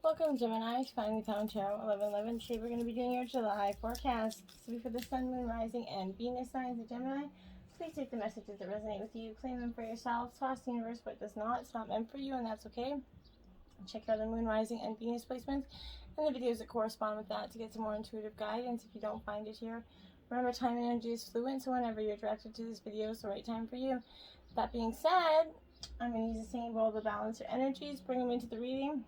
Welcome, Gemini, to Finding the Town Tarot 1111. Today we're going to be doing your July forecast. This will be for the Sun, Moon, Rising, and Venus signs of Gemini. Please take the messages that resonate with you, claim them for yourself, toss the universe what does not. It's not meant for you, and that's okay. Check out the Moon, Rising, and Venus placements and the videos that correspond with that to get some more intuitive guidance if you don't find it here. Remember, time and energy is fluid, so whenever you're directed to this video, it's the right time for you. That being said, I'm going to use the same bowl to balance your energies, bring them into the reading.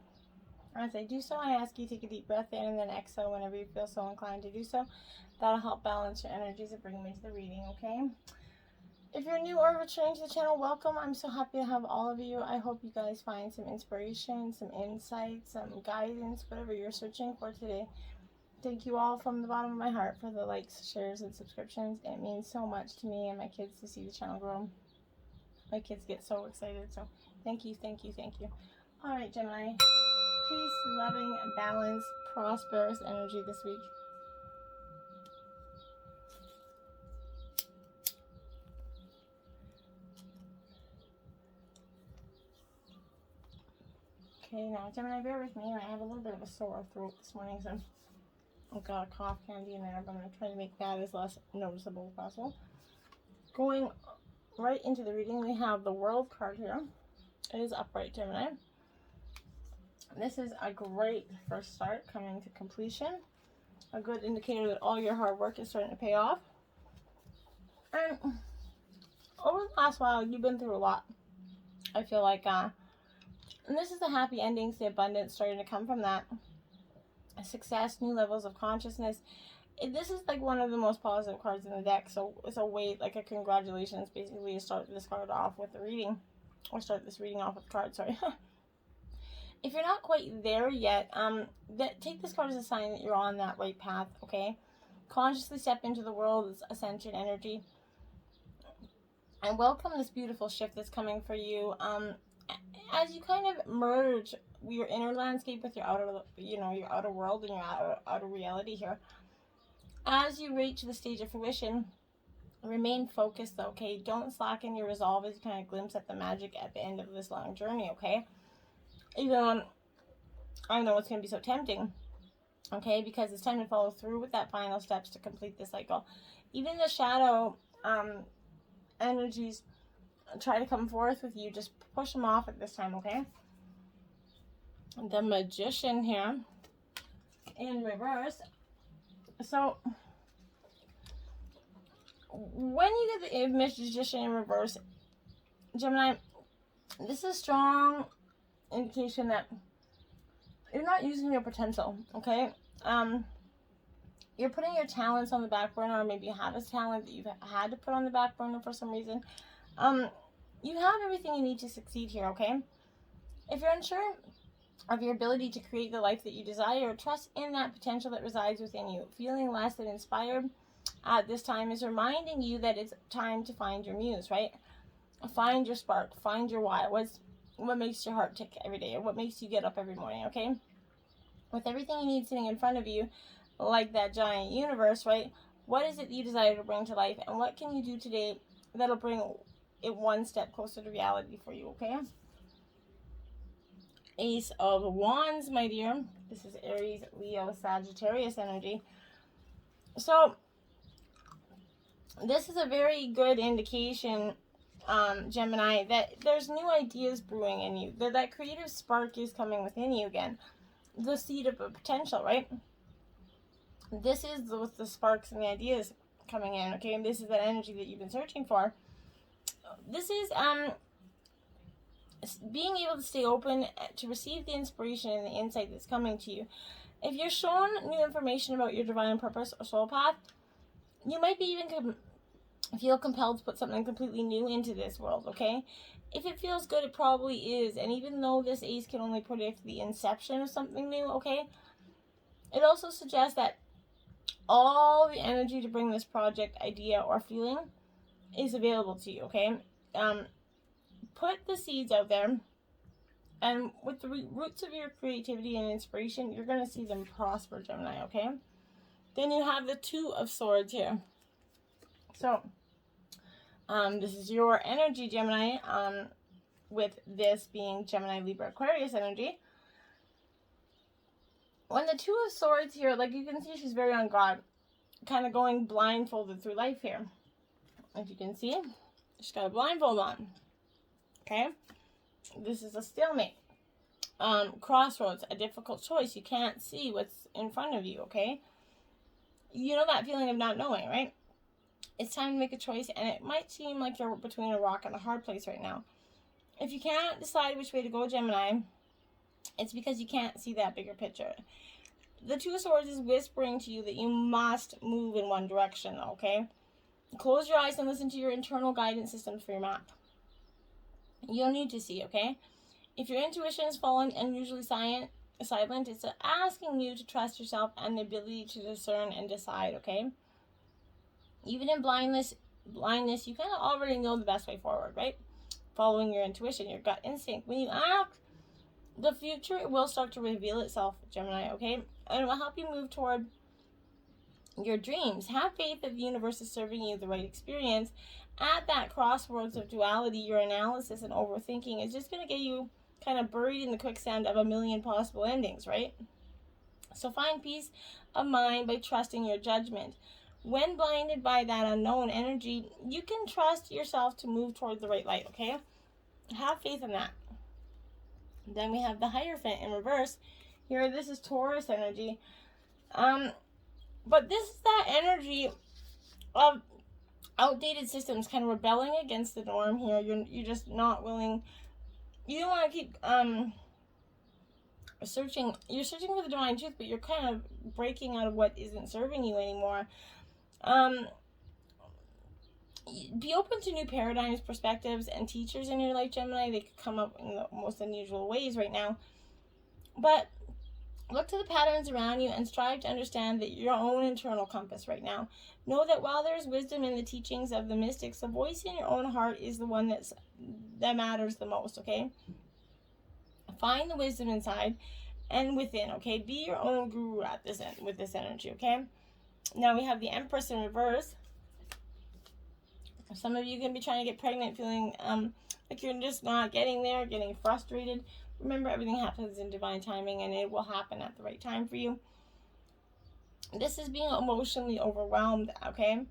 As I do so, I ask you to take a deep breath in and then exhale whenever you feel so inclined to do so. That'll help balance your energies and bring them into the reading, okay? If you're new or returning to the channel, welcome. I'm so happy to have all of you. I hope you guys find some inspiration, some insight, some guidance, whatever you're searching for today. Thank you all from the bottom of my heart for the likes, shares, and subscriptions. It means so much to me and my kids to see the channel grow. My kids get so excited, so thank you, thank you, thank you. All right, Gemini. Peace, loving, balance, prosperous energy this week. Okay, now Gemini, bear with me. I have a little bit of a sore throat this morning, so I've got a cough candy in there, but I'm going to try to make that as less noticeable as possible. Going right into the reading, we have the World card here. It is upright, Gemini. This is a great first start coming to completion. A good indicator that all your hard work is starting to pay off. And over the last while, you've been through a lot. I feel like, and this is the happy endings, the abundance starting to come from that. Success, new levels of consciousness. This is like one of the most positive cards in the deck. So it's a way, like a congratulations, basically, to start this card off with the reading. Or start this reading off with the card, sorry. If you're not quite there yet, take this card as a sign that you're on that right path, okay? Consciously step into the world's ascension energy. And welcome this beautiful shift that's coming for you. As you kind of merge your inner landscape with your outer, your outer world and your outer reality here. As you reach the stage of fruition, remain focused, okay? Don't slacken your resolve as you kind of glimpse at the magic at the end of this long journey, okay? Even though I know it's going to be so tempting, okay, because it's time to follow through with that final steps to complete the cycle. Even the shadow energies try to come forth with you, just push them off at this time, okay? The Magician here in reverse. So when you get the Magician in reverse, Gemini, this is strong indication that you're not using your potential, okay? You're putting your talents on the back burner, or maybe you have a talent that you've had to put on the back burner for some reason. You have everything you need to succeed here, okay? If you're unsure of your ability to create the life that you desire, trust in that potential that resides within you. Feeling less than inspired at this time is reminding you that it's time to find your muse, right? Find your spark, find your why. What makes your heart tick every day, or what makes you get up every morning, okay? With everything you need sitting in front of you, like that giant universe, right? What is it you desire to bring to life, and what can you do today that'll bring it one step closer to reality for you, okay? Ace of Wands, my dear. This is Aries, Leo, Sagittarius energy. So, this is a very good indication, Gemini, that there's new ideas brewing in you. That creative spark is coming within you again. The seed of a potential, right? This is with the sparks and the ideas coming in, okay? And this is that energy that you've been searching for. This is being able to stay open to receive the inspiration and the insight that's coming to you. If you're shown new information about your divine purpose or soul path, you might be even feel compelled to put something completely new into this world, okay? If it feels good, it probably is. And even though this ace can only predict the inception of something new, okay, it also suggests that all the energy to bring this project, idea, or feeling is available to you, okay? Put the seeds out there, and with the roots of your creativity and inspiration, you're going to see them prosper, Gemini, okay? Then you have the Two of Swords here. So, this is your energy, Gemini, with this being Gemini, Libra, Aquarius energy. when the Two of Swords here, like you can see, she's very on guard, kind of going blindfolded through life here. As you can see, she's got a blindfold on. Okay, this is a stalemate. Crossroads, a difficult choice. You can't see what's in front of you. Okay, you know that feeling of not knowing, right? It's time to make a choice, and it might seem like you're between a rock and a hard place right now. If you can't decide which way to go, Gemini, it's because you can't see that bigger picture. The Two of Swords is whispering to you that you must move in one direction, okay? Close your eyes and listen to your internal guidance systems for your map. You don't need to see, okay? If your intuition is fallen and usually silent, it's asking you to trust yourself and the ability to discern and decide, okay? Even in blindness, you kind of already know the best way forward, right? Following your intuition, your gut instinct. When you act, the future will start to reveal itself, Gemini, okay? And it will help you move toward your dreams. Have faith that the universe is serving you the right experience. At that crossroads of duality, your analysis and overthinking is just going to get you kind of buried in the quicksand of a million possible endings, right? So find peace of mind by trusting your judgment. When blinded by that unknown energy, you can trust yourself to move toward the right light, okay? Have faith in that. Then we have the Hierophant in reverse. Here, this is Taurus energy. But this is that energy of outdated systems kind of rebelling against the norm here. You're just not willing. You don't want to keep searching. You're searching for the divine truth, but you're kind of breaking out of what isn't serving you anymore. Be open to new paradigms, perspectives, and teachers in your life, Gemini. They could come up in the most unusual ways right now. But look to the patterns around you and strive to understand that your own internal compass right now. Know that while there's wisdom in the teachings of the mystics, the voice in your own heart is the one that matters the most, okay? Find the wisdom inside and within, okay? Be your own guru at this end with this energy, okay? Now we have the Empress in reverse. Some of you can be trying to get pregnant, feeling like you're just not getting there, getting frustrated. Remember, everything happens in divine timing, and it will happen at the right time for you. This is being emotionally overwhelmed, okay?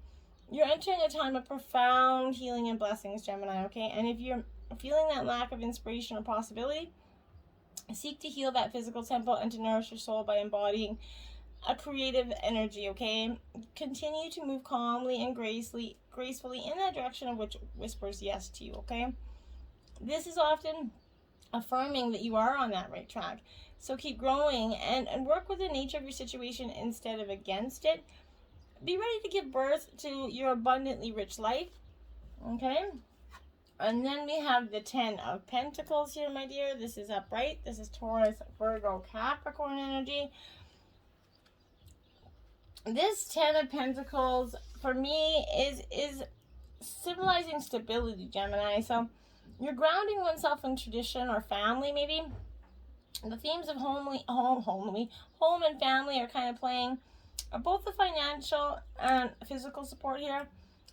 You're entering a time of profound healing and blessings, Gemini, okay? And if you're feeling that lack of inspiration or possibility, seek to heal that physical temple and to nourish your soul by embodying a creative energy, okay? Continue to move calmly and gracefully in that direction of which whispers yes to you, okay? This is often affirming that you are on that right track. So keep growing and work with the nature of your situation instead of against it. Be ready to give birth to your abundantly rich life, okay? And then we have the 10 of Pentacles here, my dear. This is upright. This is Taurus, Virgo, Capricorn energy. This 10 of Pentacles, for me, is symbolizing stability, Gemini. So you're grounding oneself in tradition or family, maybe. The themes of home and family are kind of playing both the financial and physical support here.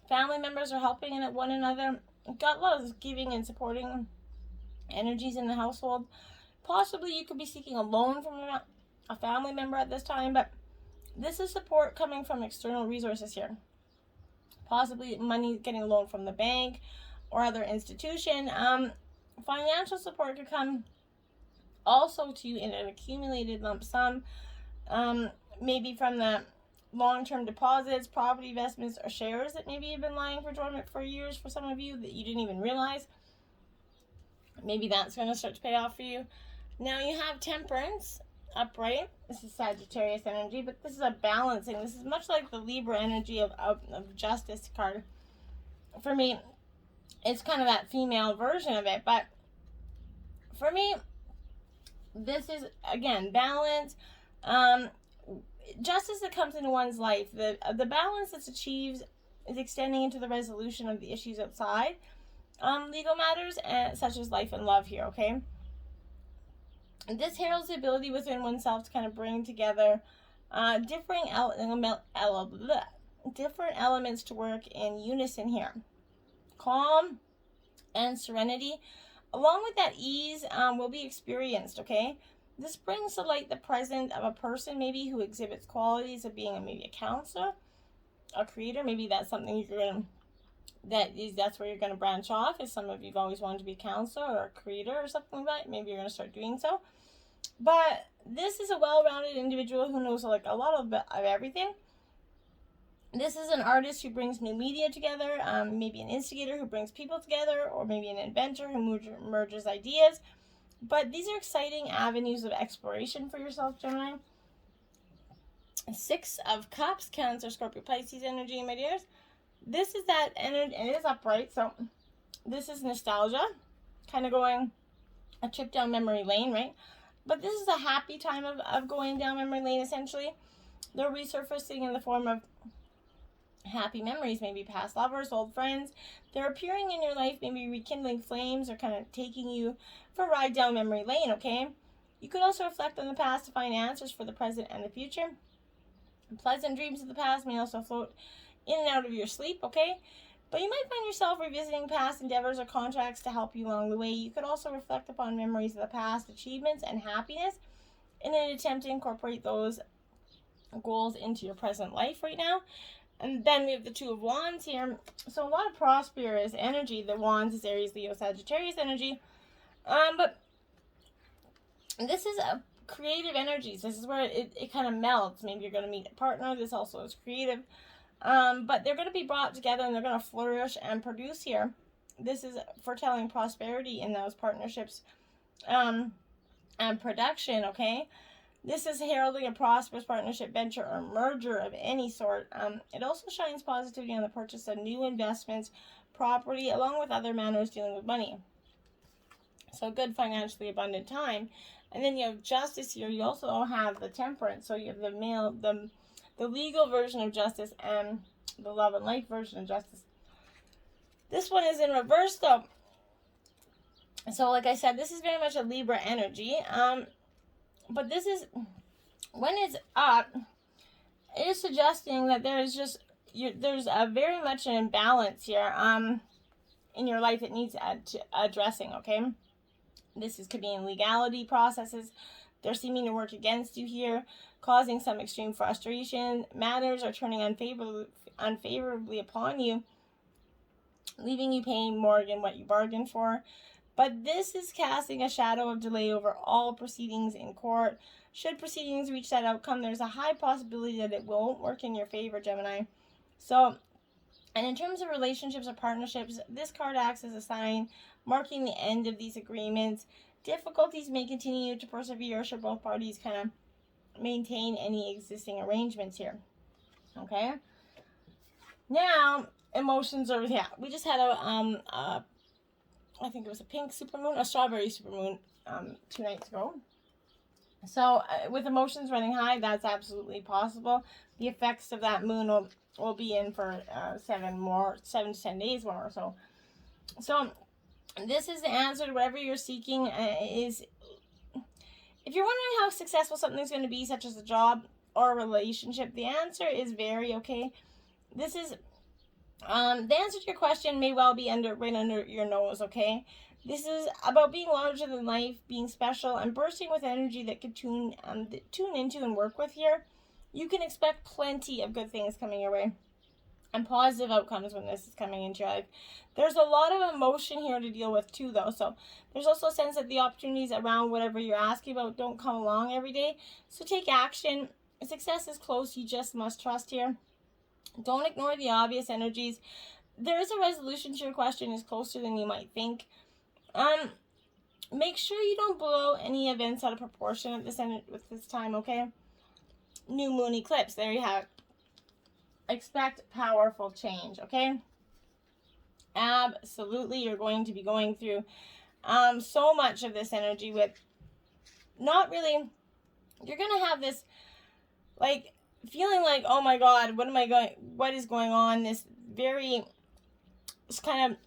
Family members are helping one another. Got lots of giving and supporting energies in the household. Possibly you could be seeking a loan from a family member at this time, but this is support coming from external resources here. Possibly money, getting a loan from the bank or other institution. Financial support could come also to you in an accumulated lump sum. Maybe from the long-term deposits, property investments, or shares that maybe have been lying for dormant for years for some of you that you didn't even realize. Maybe that's going to start to pay off for you. Now you have Temperance upright. This is Sagittarius energy, but this is a balancing. This is much like the Libra energy of Justice card. For me, it's kind of that female version of it, but for me, this is, again, balance. Justice that comes into one's life. The balance that's achieved is extending into the resolution of the issues outside legal matters, such as life and love here, okay? This heralds the ability within oneself to kind of bring together different elements to work in unison here. Calm and serenity, along with that ease, will be experienced, okay? This brings to light the present of a person maybe who exhibits qualities of being maybe a counselor, a creator. Maybe that's something you're going to, that's where you're going to branch off. If some of you've always wanted to be a counselor or a creator or something like that, maybe you're going to start doing so. But this is a well-rounded individual who knows like a lot of everything. This is an artist who brings new media together, maybe an instigator who brings people together, or maybe an inventor who merges ideas. But these are exciting avenues of exploration for yourself, Gemini. 6 of Cups, Cancer, Scorpio, Pisces energy, my dears. This is that energy, and it is upright, so this is nostalgia, kind of going a trip down memory lane, right? But this is a happy time of going down memory lane, essentially. They're resurfacing in the form of happy memories, maybe past lovers, old friends. They're appearing in your life, maybe rekindling flames or kind of taking you for a ride down memory lane, okay? You could also reflect on the past to find answers for the present and the future. Pleasant dreams of the past may also float in and out of your sleep, okay? But you might find yourself revisiting past endeavors or contracts to help you along the way. You could also reflect upon memories of the past achievements and happiness in an attempt to incorporate those goals into your present life right now. And then we have the 2 of Wands here. So a lot of prosperous energy. The Wands is Aries, Leo, Sagittarius energy. But this is a creative energies. This is where it kind of melds. Maybe you're going to meet a partner. This also is creative. But they're going to be brought together and they're going to flourish and produce here. This is foretelling prosperity in those partnerships and production, okay? This is heralding a prosperous partnership, venture, or merger of any sort. It also shines positivity on the purchase of new investments, property, along with other matters dealing with money. So good financially abundant time. And then you have Justice here. You also have the Temperance. So you have the legal version of Justice and the love and life version of Justice. This one is in reverse though. So like I said, this is very much a Libra energy. But this is, when it's up, it is suggesting that there's a very much an imbalance here in your life that needs addressing, okay? Could be in legality processes. They're seeming to work against you here, causing some extreme frustration. Matters are turning unfavorably upon you, leaving you paying more than what you bargained for. But this is casting a shadow of delay over all proceedings in court. Should proceedings reach that outcome, there's a high possibility that it won't work in your favor, Gemini. So, and in terms of relationships or partnerships, this card acts as a sign marking the end of these agreements. Difficulties may continue to persevere should both parties kind of maintain any existing arrangements here. Okay? Now, emotions are, we just had I think it was a pink supermoon, a strawberry supermoon 2 nights ago. So with emotions running high, that's absolutely possible. The effects of that moon will be in for 7 to 10 days more. So this is the answer to whatever you're seeking. Is if you're wondering how successful something's going to be, such as a job or a relationship, the answer is very okay. This is the answer to your question may well be right under your nose, okay? This is about being larger than life, being special, and bursting with energy that could tune into and work with here. You can expect plenty of good things coming your way and positive outcomes when this is coming into your life. There's a lot of emotion here to deal with too, though. So there's also a sense that the opportunities around whatever you're asking about don't come along every day. So take action. Success is close. You just must trust here. Don't ignore the obvious energies. There is a resolution to your question is closer than you might think. Make sure you don't blow any events out of proportion at with this time, okay? New moon eclipse. There you have it. Expect powerful change, okay? Absolutely, you're going to be going through so much of this energy with not really, you're going to have this, like, feeling like, oh my God, what is going on? This kind of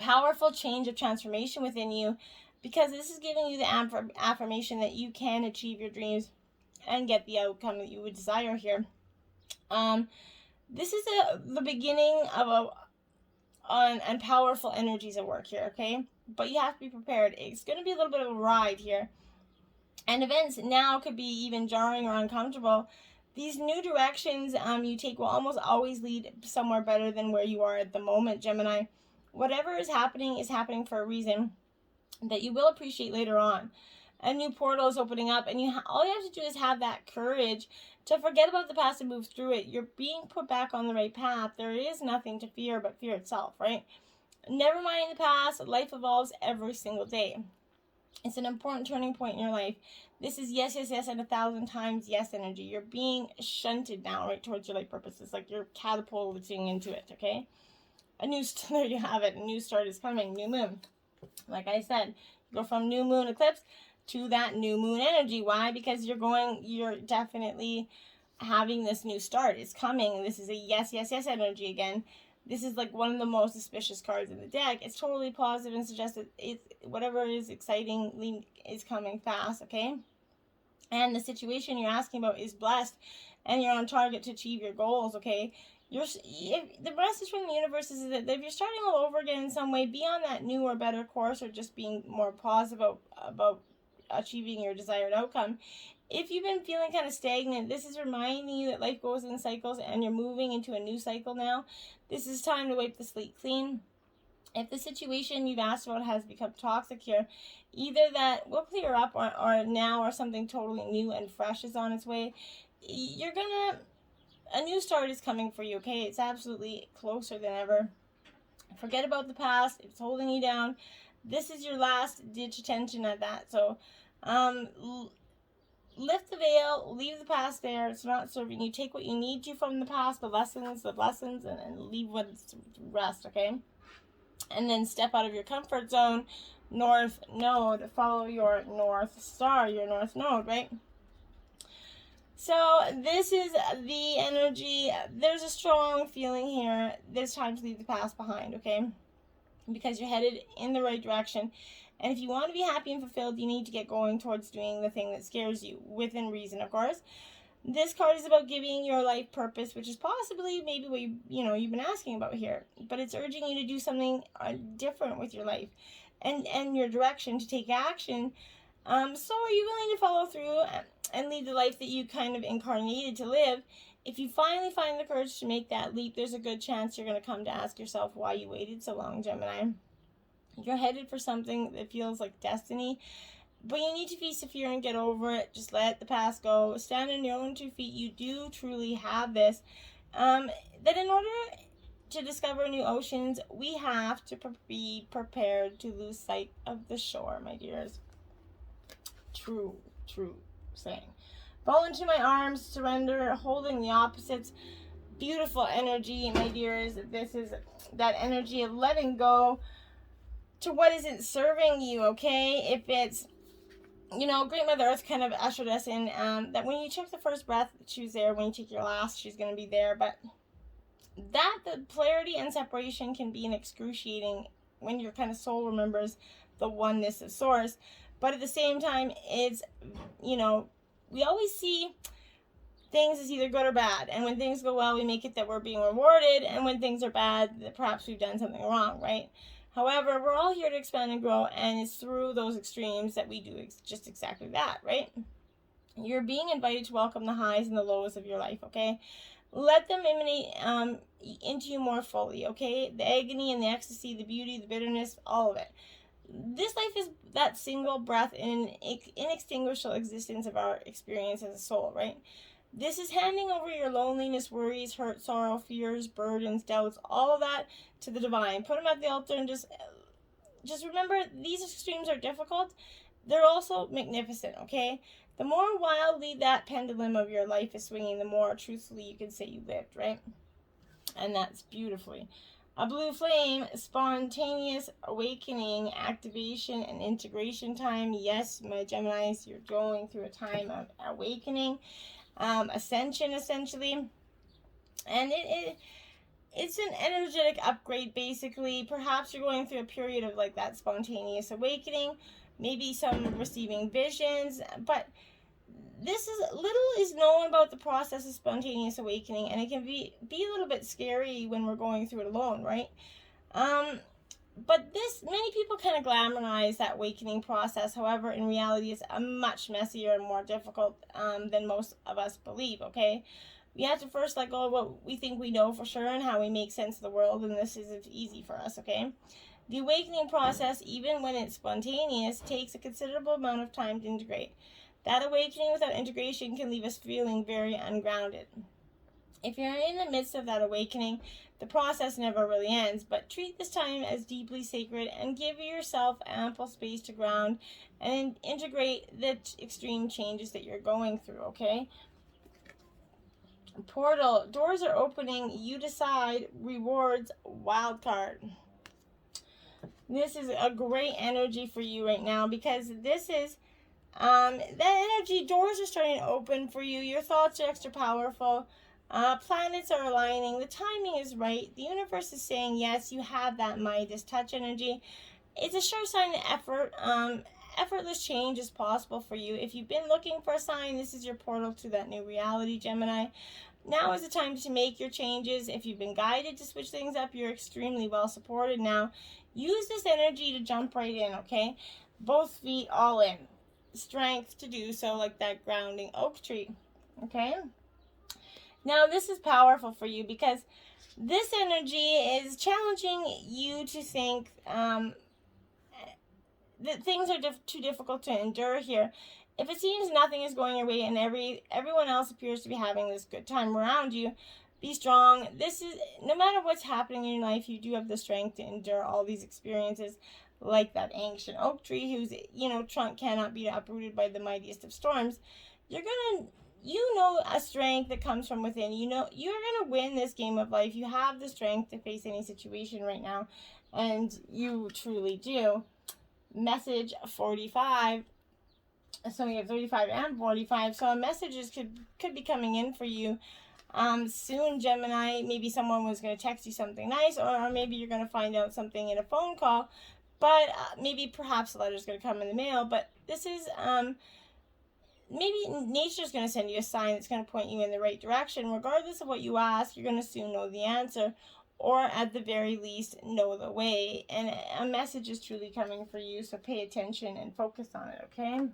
powerful change of transformation within you, because this is giving you the affirmation that you can achieve your dreams and get the outcome that you would desire here. This is the beginning of and powerful energies at work here, okay? But you have to be prepared. It's going to be a little bit of a ride here. And events now could be even jarring or uncomfortable. These new directions you take will almost always lead somewhere better than where you are at the moment, Gemini. Whatever is happening for a reason that you will appreciate later on. A new portal is opening up, and all you have to do is have that courage to forget about the past and move through it. You're being put back on the right path. There is nothing to fear but fear itself, right? Never mind the past. Life evolves every single day. It's an important turning point in your life. This is yes, yes, yes, and 1,000 times yes energy. You're being shunted now, right, towards your life purposes. Like you're catapulting into it, okay? There you have it. A new start is coming. New moon. Like I said, go from new moon eclipse to that new moon energy. Why? Because you're definitely having this new start. It's coming. This is a yes, yes, yes energy again. This is like one of the most auspicious cards in the deck. It's totally positive and suggests that whatever is exciting is coming fast, okay? And the situation you're asking about is blessed, and you're on target to achieve your goals, okay? The message from the universe is that if you're starting all over again in some way, be on that new or better course, or just being more positive about achieving your desired outcome. If you've been feeling kind of stagnant, this is reminding you that life goes in cycles and you're moving into a new cycle now. This is time to wipe the slate clean. If the situation you've asked about has become toxic here, either that will clear up or now or something totally new and fresh is on its way. A new start is coming for you, okay? It's absolutely closer than ever. Forget about the past. If it's holding you down, this is your last ditch attention at that. So, lift the veil, leave the past there. It's not serving you. Take what you need to from the past, the lessons, and leave what's rest, okay? And then step out of your comfort zone. North node, follow your north star, your north node, right? So this is the energy. There's a strong feeling here. There's time to leave the past behind, okay? Because you're headed in the right direction. And if you want to be happy and fulfilled, you need to get going towards doing the thing that scares you, within reason, of course. This card is about giving your life purpose, which is possibly maybe what you've been asking about here. But it's urging you to do something different with your life and your direction, to take action. So are you willing to follow through and lead the life that you kind of incarnated to live? If you finally find the courage to make that leap, there's a good chance you're going to come to ask yourself why you waited so long, Gemini. You're headed for something that feels like destiny, but you need to face the fear and get over it. Just let the past go. Stand on your own 2 feet. You do truly have this. That in order to discover new oceans, we have to be prepared to lose sight of the shore, my dears. True saying. Fall into my arms, surrender, holding the opposites. Beautiful energy, my dears. This is that energy of letting go to what isn't serving you, okay? If it's, Great Mother Earth kind of ushered us in, that when you took the first breath, she was there. When you take your last, she's going to be there. But the polarity and separation can be an excruciating when your kind of soul remembers the oneness of Source. But at the same time, it's, we always see things as either good or bad. And when things go well, we make it that we're being rewarded. And when things are bad, that perhaps we've done something wrong, right? However, we're all here to expand and grow, and it's through those extremes that we do just exactly that, right? You're being invited to welcome the highs and the lows of your life, okay? Let them emanate into you more fully, okay? The agony and the ecstasy, the beauty, the bitterness, all of it. This life is that single breath in inextinguishable existence of our experience as a soul, right? This is handing over your loneliness, worries, hurt, sorrow, fears, burdens, doubts, all of that to the divine. Put them at the altar and just remember, these extremes are difficult. They're also magnificent, okay? The more wildly that pendulum of your life is swinging, the more truthfully you can say you lived, right? And that's beautifully. A blue flame, spontaneous awakening, activation, and integration time. Yes, my Geminis, you're going through a time of awakening. Ascension, essentially, and it's an energetic upgrade, basically. Perhaps you're going through a period of like that spontaneous awakening, maybe some receiving visions, but little is known about the process of spontaneous awakening, and it can be a little bit scary when we're going through it alone, right? But many people kind of glamorize that awakening process. However, in reality, it's much messier and more difficult than most of us believe, okay? We have to first let go of what we think we know for sure and how we make sense of the world, and this isn't easy for us, okay? The awakening process, even when it's spontaneous, takes a considerable amount of time to integrate. That awakening without integration can leave us feeling very ungrounded. If you're in the midst of that awakening, the process never really ends, but treat this time as deeply sacred and give yourself ample space to ground and integrate the extreme changes that you're going through, okay? Portal, doors are opening, you decide, rewards, wild card. This is a great energy for you right now because this is that energy. Doors are starting to open for you. Your thoughts are extra powerful. Planets are aligning. The timing is right. The universe is saying yes. You have that Midas touch energy. It's a sure sign of effort. Effortless change is possible for you. If you've been looking for a sign, this is your portal to that new reality, Gemini. Now is the time to make your changes. If you've been guided to switch things up, you're extremely well supported now. Use this energy to jump right in, okay? Both feet all in. Strength to do so, like that grounding oak tree, okay? Now, this is powerful for you because this energy is challenging you to think that things are too difficult to endure here. If it seems nothing is going your way and everyone else appears to be having this good time around you, be strong. This is, no matter what's happening in your life, you do have the strength to endure all these experiences, like that ancient oak tree whose, trunk cannot be uprooted by the mightiest of storms. You're gonna, a strength that comes from within. You're gonna win this game of life. You have the strength to face any situation right now, and you truly do. Message 45. So we have 35 and 45. So messages could be coming in for you soon, Gemini. Maybe someone was going to text you something nice, or maybe you're going to find out something in a phone call. But maybe perhaps a letter's going to come in the mail. But this is maybe nature's going to send you a sign that's going to point you in the right direction. Regardless of what you ask, you're going to soon know the answer, or at the very least know the way. And a message is truly coming for you, so pay attention and focus on it, okay?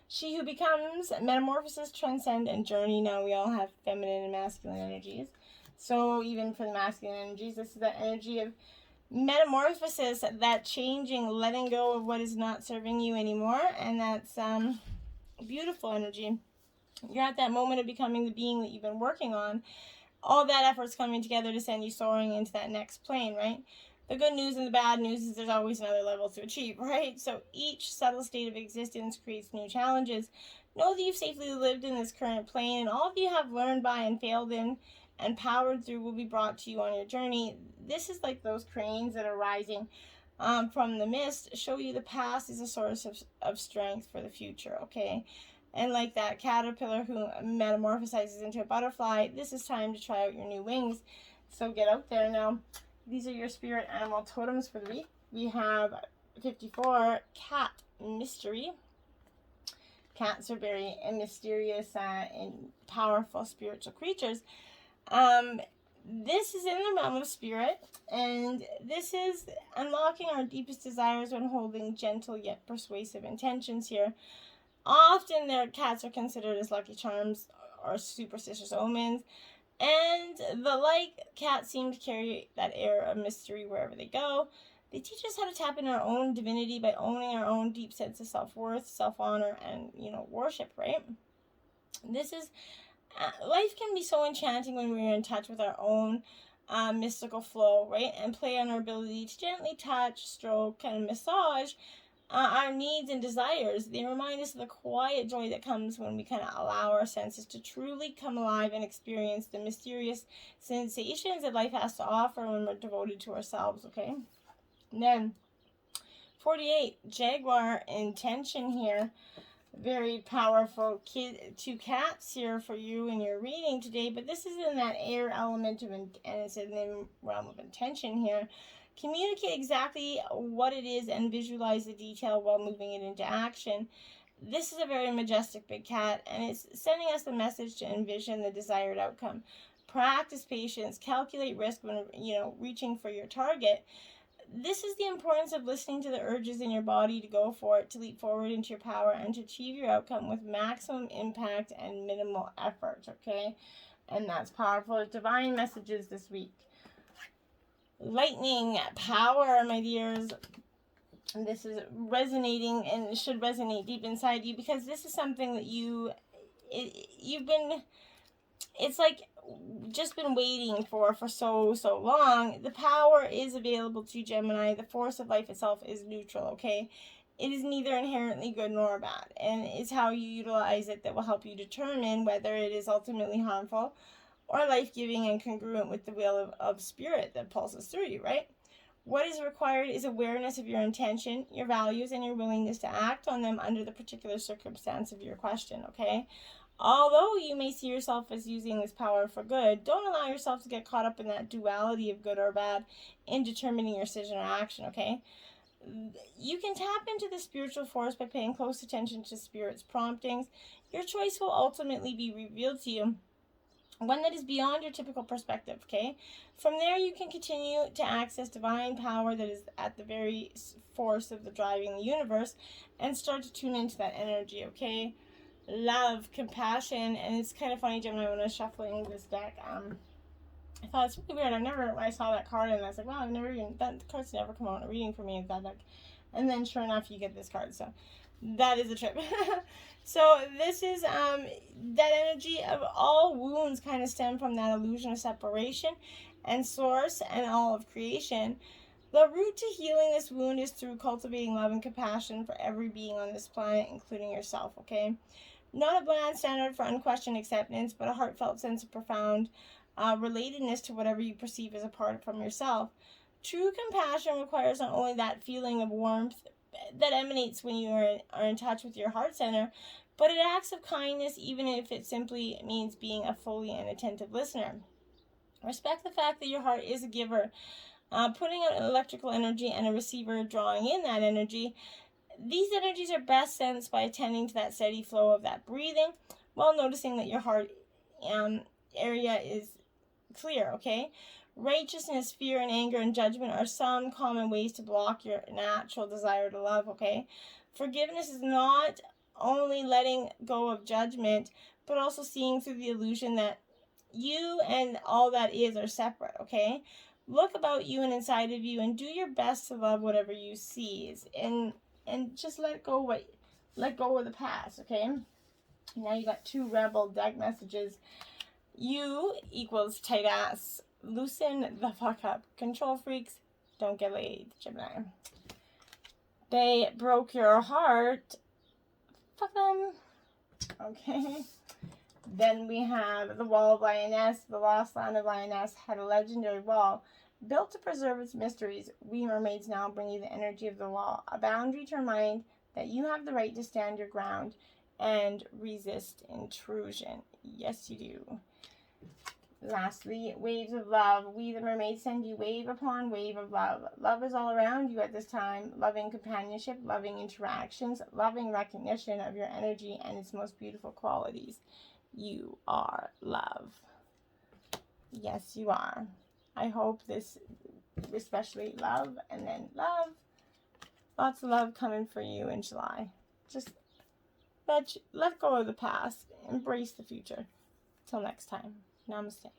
She who becomes, metamorphosis, transcend, and journey. Now we all have feminine and masculine energies. So even for the masculine energies, this is that energy of metamorphosis, that changing, letting go of what is not serving you anymore. And that's beautiful energy. You're at that moment of becoming the being that you've been working on. All that effort's coming together to send you soaring into that next plane, right? The good news and the bad news is there's always another level to achieve, right? So each subtle state of existence creates new challenges. Know that you've safely lived in this current plane, and all of you have learned by and failed in and powered through will be brought to you on your journey. This is like those cranes that are rising from the mist. Show you the past is a source of strength for the future, okay? And like that caterpillar who metamorphosizes into a butterfly, this is time to try out your new wings. So get out there now. These are your spirit animal totems for the week. We have 54, cat mystery. Cats are very mysterious and powerful spiritual creatures. This is in the realm of spirit, and this is unlocking our deepest desires when holding gentle yet persuasive intentions here. Often their cats are considered as lucky charms or superstitious omens. And the cats seem to carry that air of mystery wherever they go. They teach us how to tap into our own divinity by owning our own deep sense of self-worth, self-honor, and, worship, right? This is, life can be so enchanting when we're in touch with our own mystical flow, right? And play on our ability to gently touch, stroke, and massage our needs and desires. They remind us of the quiet joy that comes when we kind of allow our senses to truly come alive and experience the mysterious sensations that life has to offer when we're devoted to ourselves, okay? And then 48, Jaguar intention here. Very powerful two cats here for you in your reading today, but this is in that air element and it's in the realm of intention here. Communicate exactly what it is and visualize the detail while moving it into action. This is a very majestic big cat, and it's sending us the message to envision the desired outcome. Practice patience, calculate risk when reaching for your target. this is the importance of listening to the urges in your body to go for it, to leap forward into your power, and to achieve your outcome with maximum impact and minimal effort, okay? And that's powerful. Divine messages this week. Lightning power, my dears. And this is resonating and should resonate deep inside you, because this is something that you've been, it's like just been waiting for so long. The power is available to you, Gemini. The force of life itself is neutral, okay? It is neither inherently good nor bad, and it's how you utilize it that will help you determine whether it is ultimately harmful or life-giving and congruent with the will of spirit that pulses through you, right? What is required is awareness of your intention, your values, and your willingness to act on them under the particular circumstance of your question, okay? Although you may see yourself as using this power for good, don't allow yourself to get caught up in that duality of good or bad in determining your decision or action, okay? You can tap into the spiritual force by paying close attention to Spirit's promptings. Your choice will ultimately be revealed to you, one that is beyond your typical perspective, okay? From there, you can continue to access divine power that is at the very force of the driving the universe, and start to tune into that energy, okay? Love, compassion, and it's kind of funny, Gemini, when I was shuffling this deck, I thought it's really weird. When I saw that card, and I was like, wow, that card's never come out in a reading for me in that deck. And then sure enough, you get this card, so that is a trip. So this is that energy of all wounds kind of stem from that illusion of separation and source and all of creation. The route to healing this wound is through cultivating love and compassion for every being on this planet, including yourself, okay? Not a bland standard for unquestioned acceptance, but a heartfelt sense of profound relatedness to whatever you perceive as apart from yourself. True compassion requires not only that feeling of warmth that emanates when you are in touch with your heart center, but it acts of kindness, even if it simply means being a fully and attentive listener. Respect the fact that your heart is a giver, putting out electrical energy and a receiver drawing in that energy. These energies are best sensed by attending to that steady flow of that breathing, while noticing that your heart area is clear, okay? Righteousness, fear, and anger and judgment are some common ways to block your natural desire to love, okay? Forgiveness is not only letting go of judgment, but also seeing through the illusion that you and all that is are separate, okay? Look about you and inside of you, and do your best to love whatever you see, and just let go of the past, okay? Now you got 2 rebel deck messages. You equals tight ass. Loosen the fuck up. Control freaks, don't get laid, Gemini. They broke your heart. Fuck them. Okay. Then we have the Wall of Lioness. The lost land of Lioness had a legendary wall built to preserve its mysteries. We mermaids now bring you the energy of the wall, a boundary to remind that you have the right to stand your ground and resist intrusion. Yes, you do. Lastly, waves of love. We, the mermaids, send you wave upon wave of love. Love is all around you at this time. Loving companionship, loving interactions, loving recognition of your energy and its most beautiful qualities. You are love. Yes, you are. I hope this, especially love, and then love. Lots of love coming for you in July. Just let go of the past. Embrace the future. Till next time. Namaste.